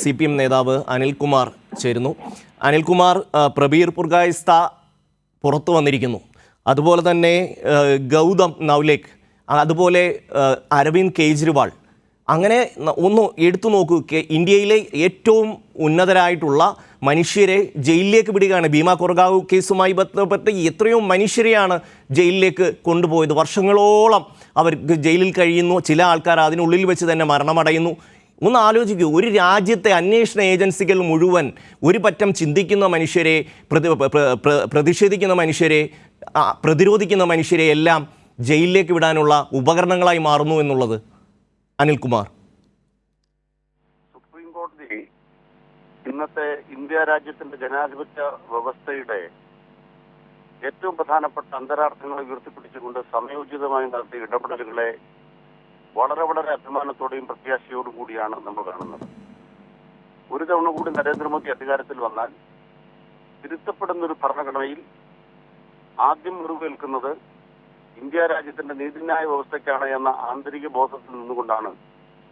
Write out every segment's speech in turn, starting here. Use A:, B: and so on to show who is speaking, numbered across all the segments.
A: CPM നേതാവ് അനിൽകുമാർ ചേരുന്നു. അനിൽകുമാർ, പ്രബീർ പുർഗായിസ്ത പുറത്തു വന്നിരിക്കുന്നു. അതുപോലെ തന്നെ ഗൗതം നവ്ലേഖ്, അതുപോലെ അരവിന്ദ് കെജ്രിവാൾ. അങ്ങനെ ഒന്ന് എടുത്തു നോക്കൂ, ഇന്ത്യയിലെ ഏറ്റവും ഉന്നതരായിട്ടുള്ള മനുഷ്യരെ ജയിലിലേക്ക് വിടുകയാണ്. ഭീമ കൊറഗാവ് കേസുമായി ബന്ധപ്പെട്ട് എത്രയോ മനുഷ്യരെയാണ് ജയിലിലേക്ക് കൊണ്ടുപോയത്. വർഷങ്ങളോളം അവർ ജയിലിൽ കഴിയുന്നു. ചില ആൾക്കാർ അതിനുള്ളിൽ വെച്ച് തന്നെ മരണമടയുന്നു. ഒന്ന് ആലോചിക്കൂ, ഒരു രാജ്യത്തെ അന്വേഷണ ഏജൻസികൾ മുഴുവൻ ഒരു പറ്റം ചിന്തിക്കുന്ന മനുഷ്യരെ, പ്രതിഷേധിക്കുന്ന മനുഷ്യരെ, പ്രതിരോധിക്കുന്ന മനുഷ്യരെ എല്ലാം ജയിലിലേക്ക് വിടാനുള്ള ഉപകരണങ്ങളായി മാറുന്നു എന്നുള്ളത്. അനിൽകുമാർ,
B: സുപ്രീം കോടതി ഇന്നത്തെ ഇന്ത്യ രാജ്യത്തിന്റെ ജനാധിപത്യ വ്യവസ്ഥയുടെ ഏറ്റവും പ്രധാനപ്പെട്ട അന്തരാർത്ഥങ്ങളെ ഉയർത്തിപ്പിടിച്ചുകൊണ്ട് സമയോചിതമായി നടത്തിയ ഇടപെടലുകളെ വളരെ അഭിമാനത്തോടെയും പ്രത്യാശയോടും കൂടിയാണ് നമ്മൾ കാണുന്നത്. ഒരു തവണ കൂടി നരേന്ദ്രമോദി അധികാരത്തിൽ വന്നാൽ തിരുത്തപ്പെടുന്ന ഒരു ഭരണഘടനയിൽ ആദ്യം മുറിവേൽക്കുന്നത് ഇന്ത്യ രാജ്യത്തിന്റെ നീതിന്യായ വ്യവസ്ഥയ്ക്കാണ് എന്ന ആന്തരിക ബോധത്തിൽ നിന്നുകൊണ്ടാണ്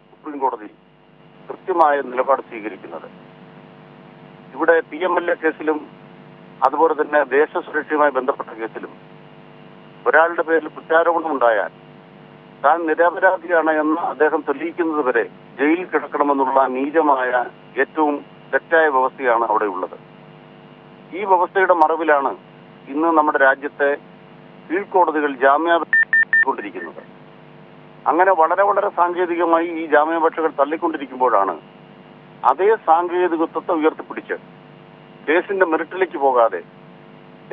B: സുപ്രീം കോടതി കൃത്യമായ നിലപാട് സ്വീകരിക്കുന്നത്. ഇവിടെ PMLA കേസിലും അതുപോലെ തന്നെ ദേശസുരക്ഷയുമായി ബന്ധപ്പെട്ട കേസിലും ഒരാളുടെ പേരിൽ കുറ്റാരോപണം ഉണ്ടായാൽ താൻ നിരപരാധിയാണ് എന്ന് അദ്ദേഹം തെളിയിക്കുന്നത് വരെ ജയിലിൽ കിടക്കണമെന്നുള്ള നീചമായ ഏറ്റവും തെറ്റായ വ്യവസ്ഥയാണ് അവിടെ ഉള്ളത്. ഈ വ്യവസ്ഥയുടെ മറവിലാണ് ഇന്ന് നമ്മുടെ രാജ്യത്തെ കീഴ്ക്കോടതികൾ ജാമ്യാപേക്ഷ അങ്ങനെ വളരെ സാങ്കേതികമായി ഈ ജാമ്യാപേക്ഷകൾ തള്ളിക്കൊണ്ടിരിക്കുമ്പോഴാണ് അതേ സാങ്കേതികത്വത്തെ ഉയർത്തിപ്പിടിച്ച് കേസിന്റെ മെറിറ്റിലേക്ക് പോകാതെ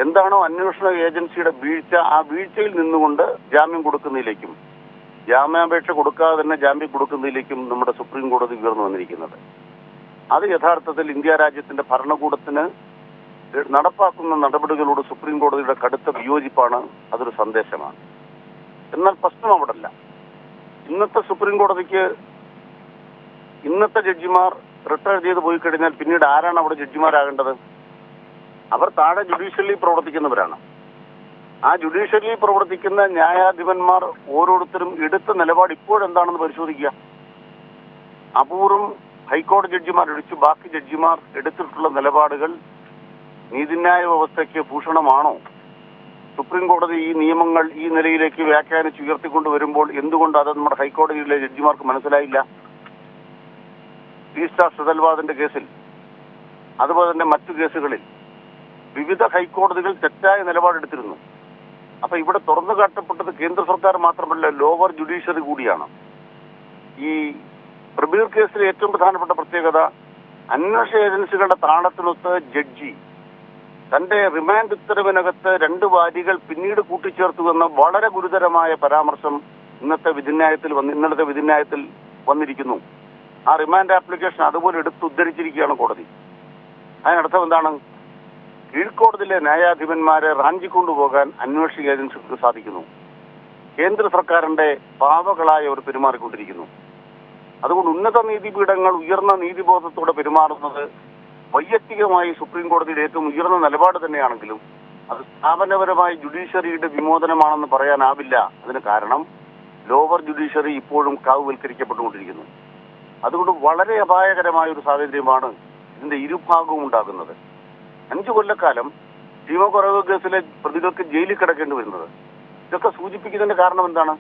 B: എന്താണോ അന്വേഷണ ഏജൻസിയുടെ വീഴ്ച, ആ വീഴ്ചയിൽ നിന്നുകൊണ്ട് ജാമ്യം കൊടുക്കുന്നതിലേക്കും ജാമ്യാപേക്ഷ കൊടുക്കാതെ തന്നെ ജാമ്യം കൊടുക്കുന്നതിലേക്കും നമ്മുടെ സുപ്രീം കോടതി ഉയർന്നു വന്നിരിക്കുന്നത്. അത് യഥാർത്ഥത്തിൽ ഇന്ത്യ രാജ്യത്തിന്റെ ഭരണകൂടത്തിന് നടപ്പാക്കുന്ന നടപടികളോട് സുപ്രീം കോടതിയുടെ കടുത്ത വിയോജിപ്പാണ്. അതൊരു സന്ദേശമാണ്. എന്നാൽ പ്രശ്നം അവിടല്ല. ഇന്നത്തെ സുപ്രീം കോടതിക്ക് ഇന്നത്തെ ജഡ്ജിമാർ റിട്ടയർ ചെയ്ത് പോയി കഴിഞ്ഞാൽ പിന്നീട് ആരാണ് അവിടെ ജഡ്ജിമാരാകേണ്ടത്? അവർ താഴെ ജുഡീഷ്യലി പ്രവർത്തിക്കുന്നവരാണ്. ആ ജുഡീഷ്യലി പ്രവർത്തിക്കുന്ന ന്യായാധിപന്മാർ ഓരോരുത്തരും എടുത്ത നിലപാട് ഇപ്പോഴെന്താണെന്ന് പരിശോധിക്കുക. അപൂർവം ഹൈക്കോടതി ജഡ്ജിമാർ ഒഴിച്ച് ബാക്കി ജഡ്ജിമാർ എടുത്തിട്ടുള്ള നിലപാടുകൾ നീതിന്യായ വ്യവസ്ഥയ്ക്ക് ഭൂഷണമാണോ? സുപ്രീം കോടതി ഈ നിയമങ്ങൾ ഈ നിലയിലേക്ക് വ്യാഖ്യാനിച്ച് ഉയർത്തിക്കൊണ്ടുവരുമ്പോൾ എന്തുകൊണ്ട് അത് നമ്മുടെ ഹൈക്കോടതിയിലെ ജഡ്ജിമാർക്ക് മനസ്സിലായില്ല? ഈസ്റ്റ സെതൽവാദിന്റെ കേസിൽ അതുപോലെ തന്നെ മറ്റു കേസുകളിൽ വിവിധ ഹൈക്കോടതികൾ തെറ്റായ നിലപാടെടുത്തിരുന്നു. അപ്പൊ ഇവിടെ തുറന്നു കാട്ടപ്പെട്ടത് കേന്ദ്ര സർക്കാർ മാത്രമല്ല, ലോവർ ജുഡീഷ്യറി കൂടിയാണ്. ഈ പ്രബീർ കേസിലെ ഏറ്റവും പ്രധാനപ്പെട്ട പ്രത്യേകത, അന്വേഷണ ഏജൻസികളുടെ താളത്തിനൊത്ത് ജഡ്ജി തന്റെ റിമാൻഡ് ഉത്തരവിനകത്ത് 2 വാരികൾ പിന്നീട് കൂട്ടിച്ചേർത്തു എന്ന വളരെ ഗുരുതരമായ പരാമർശം ഇന്നലത്തെ വിധിന്യായത്തിൽ വന്നിരിക്കുന്നു. ആ റിമാൻഡ് ആപ്ലിക്കേഷൻ അതുപോലെ എടുത്തുദ്ധരിച്ചിരിക്കുകയാണ് കോടതി. അതിനർത്ഥം എന്താണ്? കീഴ്ക്കോടതിയിലെ ന്യായാധിപന്മാരെ റാഞ്ചിക്കൊണ്ടുപോകാൻ അന്വേഷണ ഏജൻസികൾക്ക് സാധിക്കുന്നു. കേന്ദ്ര സർക്കാരിന്റെ പാവകളായി അവർ പെരുമാറിക്കൊണ്ടിരിക്കുന്നു. അതുകൊണ്ട് ഉന്നത നീതിപീഠങ്ങൾ ഉയർന്ന നീതിബോധത്തോടെ പെരുമാറുന്നത് വൈയക്തികമായി സുപ്രീം കോടതിയുടെ ഏറ്റവും ഉയർന്ന നിലപാട് തന്നെയാണെങ്കിലും അത് സ്ഥാപനപരമായി ജുഡീഷ്യറിയുടെ വിമോചനമാണെന്ന് പറയാനാവില്ല. അതിന് കാരണം ലോവർ ജുഡീഷ്യറി ഇപ്പോഴും കാവുവൽക്കരിക്കപ്പെട്ടുകൊണ്ടിരിക്കുന്നു. അതുകൊണ്ട് വളരെ അപായകരമായ ഒരു സാഹചര്യമാണ് ഇതിന്റെ ഇരുഭാഗവും ഉണ്ടാകുന്നത്. 5 കൊല്ലക്കാലം ഭീമ കൊറഗാവ് കേസിലെ പ്രതികൾക്ക് ജയിലിൽ കിടക്കേണ്ടി വരുന്നത്, ഇതൊക്കെ സൂചിപ്പിക്കുന്നതിന്റെ കാരണം എന്താണ്?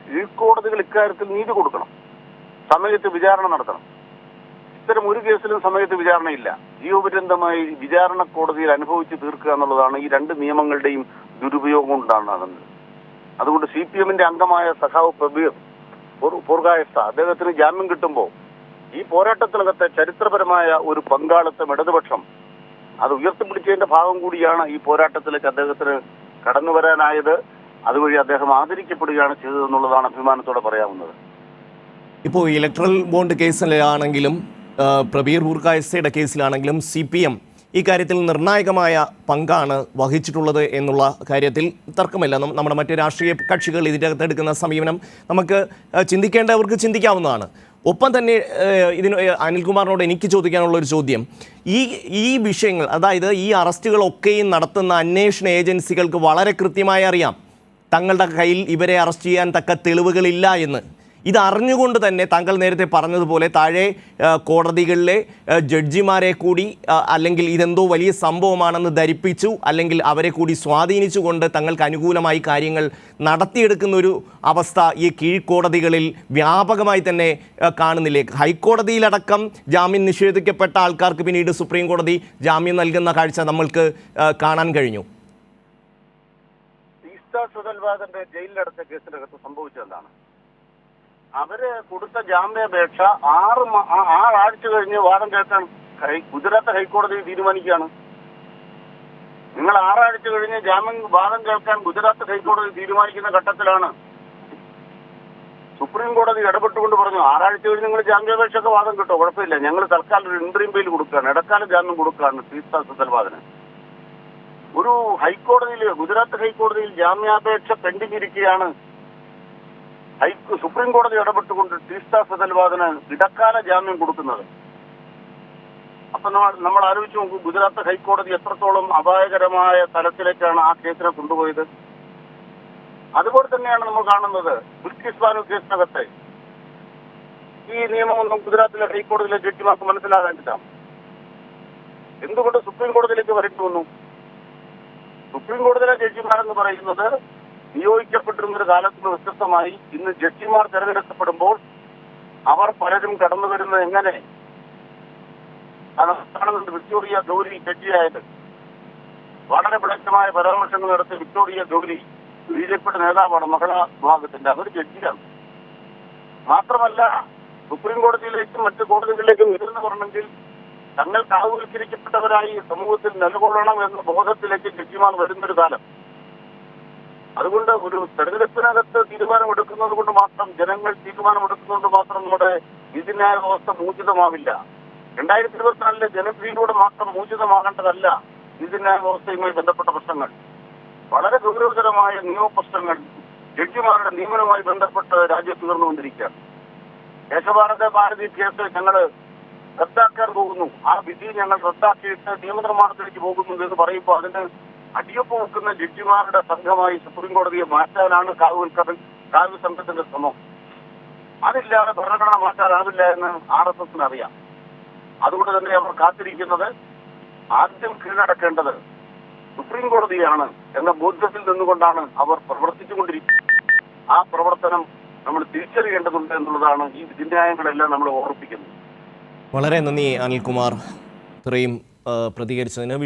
B: കീഴ്ക്കോടതികൾ ഇക്കാര്യത്തിൽ നീതി കൊടുക്കണം, സമയത്ത് വിചാരണ നടത്തണം. ഇത്തരം ഒരു കേസിലും സമയത്ത് വിചാരണയില്ല. ജീവപര്യന്തമായി വിചാരണ കോടതിയിൽ അനുഭവിച്ച് തീർക്കുക എന്നുള്ളതാണ് ഈ 2 നിയമങ്ങളുടെയും ദുരുപയോഗം ഉണ്ടാകുന്നത്. അതുകൊണ്ട് CPMന്റെ അംഗമായ സഖാവ് പ്രബീർ പുർഗായിസ്ത അദ്ദേഹത്തിന് ജാമ്യം കിട്ടുമ്പോൾ ഈ പോരാട്ടത്തിനകത്തെ ചരിത്രപരമായ ഒരു പങ്കാളിത്തം ഇടതുപക്ഷം അത് ഉയർത്തിപ്പിടിച്ചതിന്റെ ഭാഗം കൂടിയാണ് ഈ പോരാട്ടത്തിലേക്ക് അദ്ദേഹത്തിന് കടന്നു വരാനായത്. അതുവഴി അദ്ദേഹം ആദരിക്കപ്പെടുകയാണ് ചെയ്തതെന്നുള്ളതാണ് അഭിമാനത്തോടെ പറയാവുന്നത്.
A: ഇപ്പോൾ ഇലക്ട്രൽ ബോണ്ട് കേസിലാണെങ്കിലും പ്രബീർ പുർഗായിസ്തയുടെ കേസിലാണെങ്കിലും CPM ഈ കാര്യത്തിൽ നിർണായകമായ പങ്കാണ് വഹിച്ചിട്ടുള്ളത് എന്നുള്ള കാര്യത്തിൽ തർക്കമില്ല. നമ്മുടെ മറ്റ് രാഷ്ട്രീയ കക്ഷികൾ ഇതിനകത്ത് എടുക്കുന്ന സമീപനം നമുക്ക് ചിന്തിക്കേണ്ടവർക്ക് ചിന്തിക്കാവുന്നതാണ്. ഒപ്പം തന്നെ ഇതിന് അനിൽകുമാറിനോട് എനിക്ക് ചോദിക്കാനുള്ള ഒരു ചോദ്യം, ഈ വിഷയങ്ങൾ, അതായത് ഈ അറസ്റ്റുകളൊക്കെയും നടത്തുന്ന അന്വേഷണ ഏജൻസികൾക്ക് വളരെ കൃത്യമായി അറിയാം തങ്ങളുടെ കയ്യിൽ ഇവരെ അറസ്റ്റ് ചെയ്യാൻ തക്ക തെളിവുകളില്ല എന്ന്. ഇത് അറിഞ്ഞുകൊണ്ട് തന്നെ താങ്കൾ നേരത്തെ പറഞ്ഞതുപോലെ താഴെ കോടതികളിലെ ജഡ്ജിമാരെ കൂടി അല്ലെങ്കിൽ ഇതെന്തോ വലിയ സംഭവമാണെന്ന് ധരിപ്പിച്ചു, അല്ലെങ്കിൽ അവരെ കൂടി സ്വാധീനിച്ചുകൊണ്ട് തങ്ങൾക്ക് അനുകൂലമായി കാര്യങ്ങൾ നടത്തിയെടുക്കുന്ന ഒരു അവസ്ഥ ഈ കീഴ്ക്കോടതികളിൽ വ്യാപകമായി തന്നെ കാണുന്നില്ലേ? ഹൈക്കോടതിയിലടക്കം ജാമ്യം നിഷേധിക്കപ്പെട്ട ആൾക്കാർക്ക് പിന്നീട് സുപ്രീം കോടതി ജാമ്യം നൽകുന്ന കാഴ്ച നമ്മൾക്ക് കാണാൻ കഴിഞ്ഞു.
B: സുധൽവാദന്റെ ജയിലിലടച്ച കേസിനകത്ത് സംഭവിച്ചതെന്താണ്? അവര് കൊടുത്ത ജാമ്യാപേക്ഷ 6 ആഴ്ച കഴിഞ്ഞ് വാദം കേൾക്കാൻ ഗുജറാത്ത് ഹൈക്കോടതി തീരുമാനിക്കുകയാണ്. നിങ്ങൾ 6 ആഴ്ച കഴിഞ്ഞ് വാദം കേൾക്കാൻ ഗുജറാത്ത് ഹൈക്കോടതി തീരുമാനിക്കുന്ന ഘട്ടത്തിലാണ് സുപ്രീം കോടതി ഇടപെട്ടുകൊണ്ട് പറഞ്ഞു 6 ആഴ്ച കഴിഞ്ഞ് നിങ്ങൾ ജാമ്യാപേക്ഷയൊക്കെ വാദം കിട്ടോ, കുഴപ്പമില്ല, ഞങ്ങൾ തൽക്കാലം ഒരു ഇൻട്രീം ബെയിൽ കൊടുക്കുകയാണ്, ഇടക്കാല ജാമ്യം കൊടുക്കുകയാണ് തീർത്ഥ സുധൽവാദന്. ഒരു ഹൈക്കോടതിയിൽ, ഗുജറാത്ത് ഹൈക്കോടതിയിൽ ജാമ്യാപേക്ഷ പെൻഡിംഗ് ഇരിക്കുകയാണ്. സുപ്രീം കോടതി ഇടപെട്ടുകൊണ്ട് തീർത്ഥ സുധൽവാദന് ഇടക്കാല ജാമ്യം കൊടുക്കുന്നത്. അപ്പൊ നമ്മൾ ആലോചിച്ച് നോക്കൂ, ഗുജറാത്ത് ഹൈക്കോടതി എത്രത്തോളം അപായകരമായ തലത്തിലേക്കാണ് ആ കേസിനെ കൊണ്ടുപോയത്. അതുപോലെ തന്നെയാണ് നമ്മൾ കാണുന്നത് ബിൽക്കിസ് ബാനു കേസിനകത്ത്. ഈ നിയമമൊന്നും ഗുജറാത്തിലെ ഹൈക്കോടതിയിലെ ജഡ്ജിമാർക്ക് മനസ്സിലാകാനിട്ടാണ്. എന്തുകൊണ്ട് സുപ്രീം കോടതിയിലേക്ക് വരേണ്ടി വന്നു? സുപ്രീം കോടതിയിലെ ജഡ്ജിമാരെന്ന് പറയുന്നത് നിയോഗിക്കപ്പെട്ടിരുന്നൊരു കാലത്തിന് വ്യത്യസ്തമായി ഇന്ന് ജഡ്ജിമാർ തെരഞ്ഞെടുക്കപ്പെടുമ്പോൾ അവർ പലരും കടന്നു വരുന്നത് എങ്ങനെ? കാണുന്നുണ്ട് വിക്ടോറിയ ഗൗരി ജഡ്ജിയായത്. വളരെ വിളക്കമായ പരാമർശങ്ങൾ നടത്തിയ വിക്ടോറിയ ഗൗരി ബിജെപിയുടെ നേതാവാണ്, മഹിളാ വിഭാഗത്തിന്റെ. അതൊരു ജഡ്ജിയാണ്. മാത്രമല്ല സുപ്രീം കോടതിയിലേക്കും മറ്റു കോടതികളിലേക്കും ഉയർന്നു വരണമെങ്കിൽ തങ്ങൾ കാവൽക്കരിക്കപ്പെട്ടവരായി സമൂഹത്തിൽ നിലകൊള്ളണം എന്ന ബോധത്തിലേക്ക് ജഡ്ജിമാർ വരുന്നൊരു കാലം. അതുകൊണ്ട് ഒരു തെരഞ്ഞെടുപ്പിനകത്ത് തീരുമാനമെടുക്കുന്നത് കൊണ്ട് മാത്രം, ജനങ്ങൾ തീരുമാനമെടുക്കുന്നത് മാത്രം നമ്മുടെ നീതിന്യായ വ്യവസ്ഥ മൂർജിതമാവില്ല. 2024 ജനപ്രീതിയോടെ മാത്രം മൂർജിതമാകേണ്ടതല്ല നീതിന്യായ വ്യവസ്ഥയുമായി ബന്ധപ്പെട്ട പ്രശ്നങ്ങൾ. വളരെ ഗൗരവതരമായ നിയമപ്രശ്നങ്ങൾ ജഡ്ജിമാരുടെ നിയമനവുമായി ബന്ധപ്പെട്ട് രാജ്യത്ത് ഉയർന്നുകൊണ്ടിരിക്കുകയാണ്. ദേശഭാരതി കേസ് ഞങ്ങൾ റദ്ദാക്കാൻ പോകുന്നു, ആ വിധി ഞങ്ങൾ റദ്ദാക്കിയിട്ട് നിയമനിർമ്മാണത്തിലേക്ക് പോകുന്നു എന്ന് പറയുമ്പോൾ അതിന് അടിയൊപ്പ് വെക്കുന്ന ജഡ്ജിമാരുടെ സംഘമായി സുപ്രീം കോടതിയെ മാറ്റാനാണ് കാവ്യ സംഘത്തിന്റെ ശ്രമം. അതില്ലാതെ ഭരണഘടന മാറ്റാനാവില്ല എന്ന് RSSന് അറിയാം. അതുകൊണ്ട് തന്നെ അവർ കാത്തിരിക്കുന്നത് ആദ്യം കീഴടക്കേണ്ടത് സുപ്രീം കോടതിയാണ് എന്ന ബോധ്യത്തിൽ നിന്നുകൊണ്ടാണ് അവർ പ്രവർത്തിച്ചുകൊണ്ടിരിക്കുന്നത്. ആ പ്രവർത്തനം നമ്മൾ തിരിച്ചറിയേണ്ടതുണ്ട് എന്നുള്ളതാണ് ഈ വിധിന്യായങ്ങളെല്ലാം നമ്മൾ ഓർമ്മിപ്പിക്കുന്നത്.
A: വളരെ നന്ദി അനിൽകുമാർ, ഇത്രയും പ്രതികരിച്ചതിന്.